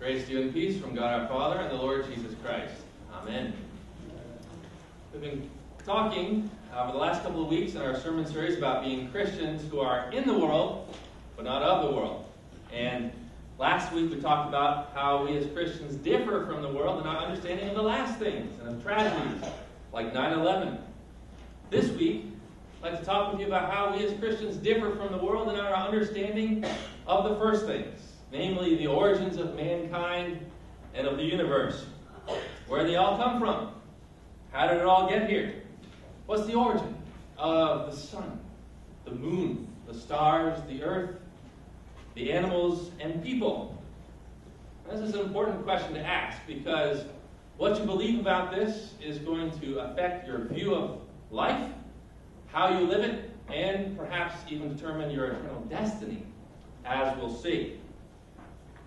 Grace to you and peace from God our Father and the Lord Jesus Christ. Amen. We've been talking over the last couple of weeks in our sermon series about being Christians who are in the world, but not of the world. And last week we talked about how we as Christians differ from the world in our understanding of the last things and of tragedies, like 9/11. This week, I'd like to talk with you about how we as Christians differ from the world in our understanding of the first things. Namely, the origins of mankind and of the universe. Where did they all come from? How did it all get here? What's the origin of the sun, the moon, the stars, the earth, the animals, and people? This is an important question to ask because what you believe about this is going to affect your view of life, how you live it, and perhaps even determine your eternal destiny, as we'll see.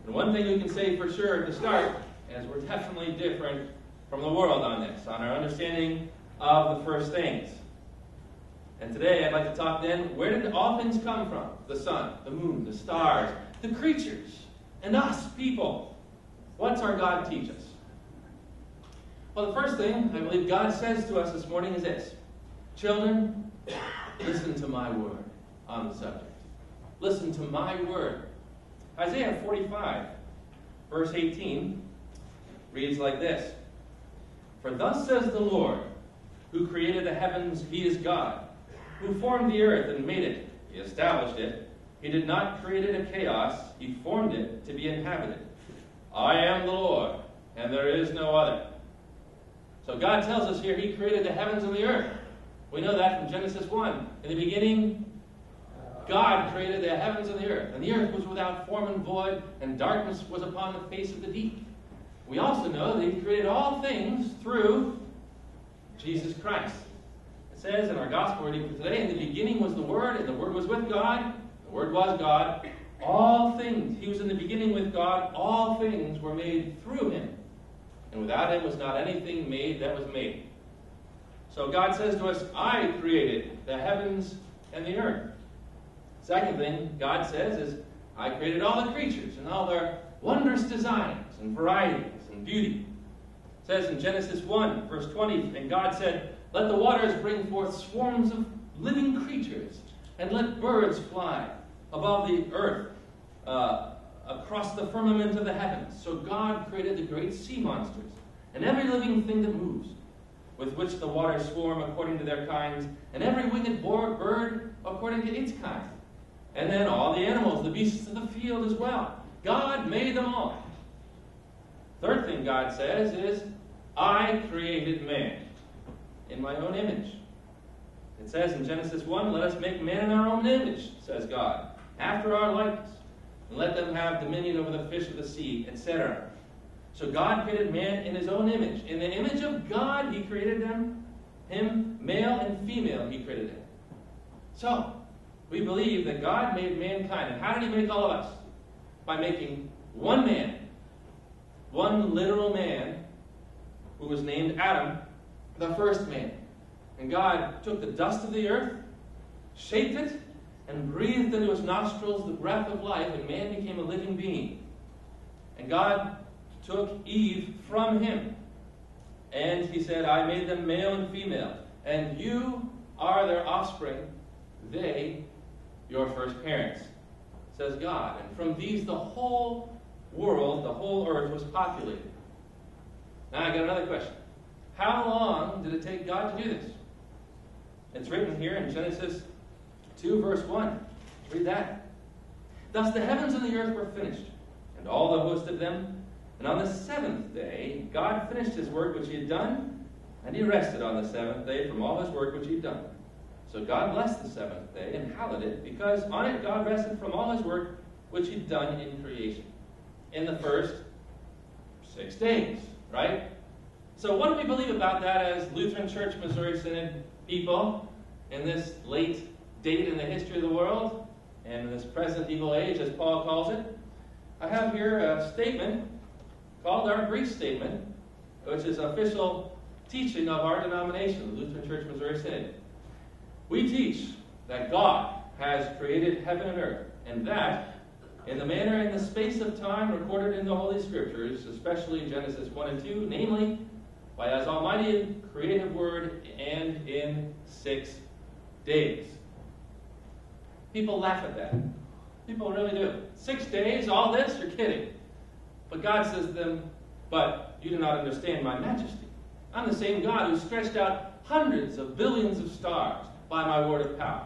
And one thing we can say for sure to start is we're definitely different from the world on this, on our understanding of the first things. And today I'd like to talk then, where did all things come from? The sun, the moon, the stars, the creatures, and us, people. What's our God teach us? Well, the first thing I believe God says to us this morning is this. Children, listen to my word on the subject. Listen to my word. Isaiah 45, verse 18, reads like this. For thus says the Lord, who created the heavens, he is God, who formed the earth and made it, he established it. He did not create it in chaos, he formed it to be inhabited. I am the Lord, and there is no other. So God tells us here he created the heavens and the earth. We know that from Genesis 1. In the beginning, God created the heavens and the earth was without form and void, and darkness was upon the face of the deep. We also know that he created all things through Jesus Christ. It says in our gospel reading for today, in the beginning was the Word, and the Word was with God, the Word was God. All things, he was in the beginning with God, all things were made through him, and without him was not anything made that was made. So God says to us, I created the heavens and the earth. Second thing God says is, I created all the creatures and all their wondrous designs and varieties and beauty. It says in Genesis 1, verse 20, and God said, let the waters bring forth swarms of living creatures, and let birds fly above the earth, across the firmament of the heavens. So God created the great sea monsters, and every living thing that moves, with which the waters swarm according to their kinds, and every winged bird according to its kind. And then all the animals, the beasts of the field as well. God made them all. Third thing God says is, I created man in my own image. It says in Genesis 1, let us make man in our own image, says God, after our likeness, and let them have dominion over the fish of the sea, etc. So God created man in his own image. In the image of God, he created him, male and female, he created him. So, we believe that God made mankind. And how did he make all of us? By making one man, one literal man, who was named Adam, the first man. And God took the dust of the earth, shaped it, and breathed into his nostrils the breath of life, and man became a living being. And God took Eve from him. And he said, I made them male and female. And you are their offspring, they your first parents, says God. And from these the whole world, the whole earth was populated. Now I got another question. How long did it take God to do this? It's written here in Genesis 2 verse 1. Read that. Thus the heavens and the earth were finished, and all the host of them. And on the seventh day God finished his work which he had done, and he rested on the seventh day from all his work which he had done. So God blessed the seventh day and hallowed it, because on it God rested from all his work which he'd done in creation in the first 6 days, right? So what do we believe about that as Lutheran Church Missouri Synod people in this late date in the history of the world and in this present evil age, as Paul calls it? I have here a statement called our Brief Statement, which is official teaching of our denomination, the Lutheran Church Missouri Synod. We teach that God has created heaven and earth, and that in the manner and the space of time recorded in the Holy Scriptures, especially Genesis 1 and 2, namely, by his almighty and creative word, and in 6 days. People laugh at that. People really do. 6 days, all this? You're kidding. But God says to them, but you do not understand my majesty. I'm the same God who stretched out hundreds of billions of stars by my word of power.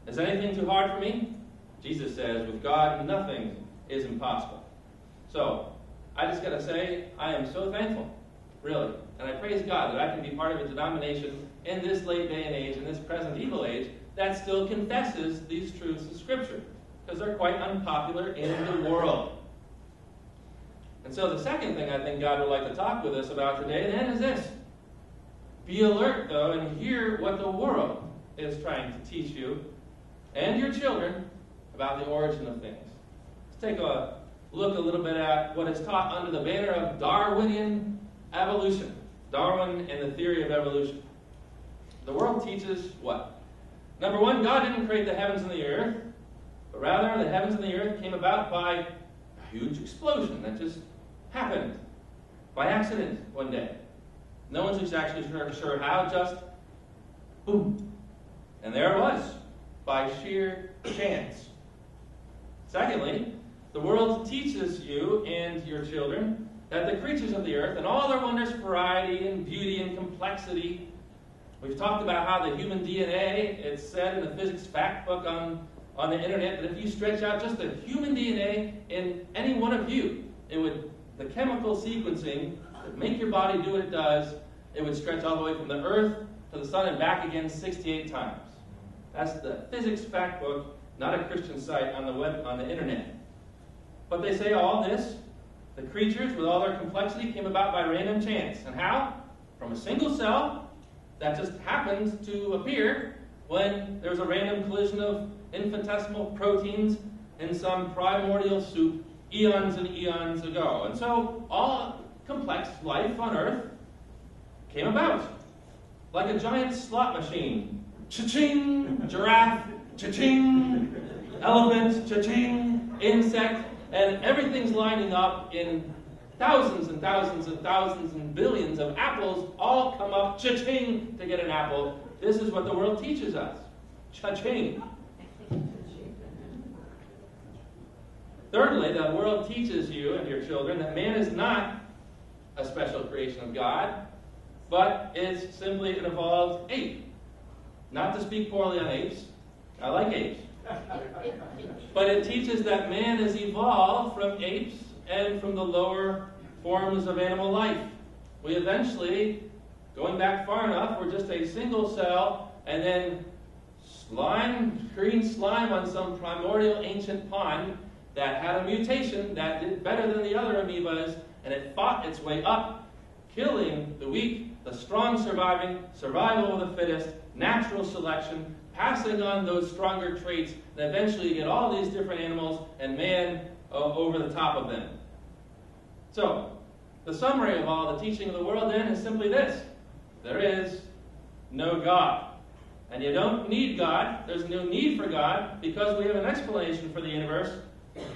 Is anything too hard for me? Jesus says, with God, nothing is impossible. So, I just got to say, I am so thankful, really. And I praise God that I can be part of a denomination in this late day and age, in this present evil age, that still confesses these truths of Scripture, because they're quite unpopular in the world. And so the second thing I think God would like to talk with us about today then is this. Be alert, though, and hear what the world is trying to teach you and your children about the origin of things. Let's take a look a little bit at what is taught under the banner of Darwinian evolution. Darwin and the theory of evolution. The world teaches what? Number one, God didn't create the heavens and the earth, but rather the heavens and the earth came about by a huge explosion that just happened by accident one day. No one's actually sure how, just boom. And there it was, by sheer chance. Secondly, the world teaches you and your children that the creatures of the earth and all their wondrous variety and beauty and complexity. We've talked about how the human DNA, it's said in the physics fact book on the internet, that if you stretch out just the human DNA in any one of you, the chemical sequencing would make your body do what it does. It would stretch all the way from the earth to the sun and back again 68 times. That's the physics fact book, not a Christian site on the web, on the internet. But they say all this, the creatures with all their complexity, came about by random chance. And how? From a single cell that just happened to appear when there was a random collision of infinitesimal proteins in some primordial soup eons and eons ago. And so all complex life on Earth came about like a giant slot machine. Cha-ching! Giraffe, cha-ching! Elephant, cha-ching! Insect, and everything's lining up in thousands and thousands and thousands and billions of apples all come up, cha-ching, to get an apple. This is what the world teaches us. Cha-ching. Thirdly, the world teaches you and your children that man is not a special creation of God, but is simply an evolved ape. Not to speak poorly on apes. I like apes. But it teaches that man is evolved from apes and from the lower forms of animal life. We eventually, going back far enough, were just a single cell, and then slime, green slime on some primordial ancient pond that had a mutation that did better than the other amoebas, and it fought its way up, killing the weak, the strong surviving, survival of the fittest, natural selection, passing on those stronger traits, and eventually you get all these different animals and man over the top of them. So, the summary of all the teaching of the world then is simply this. There is no God. And you don't need God. There's no need for God because we have an explanation for the universe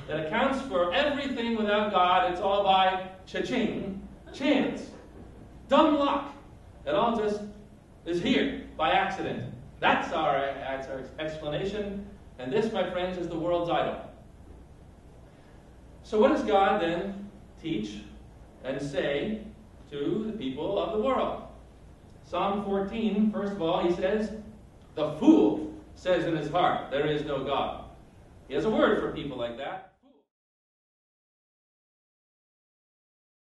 that accounts for everything without God. It's all by cha-ching, chance, dumb luck. It all just is here by accident. That's our explanation. And this, my friends, is the world's idol. So what does God then teach and say to the people of the world? Psalm 14, first of all, he says, "The fool says in his heart, there is no God." He has a word for people like that.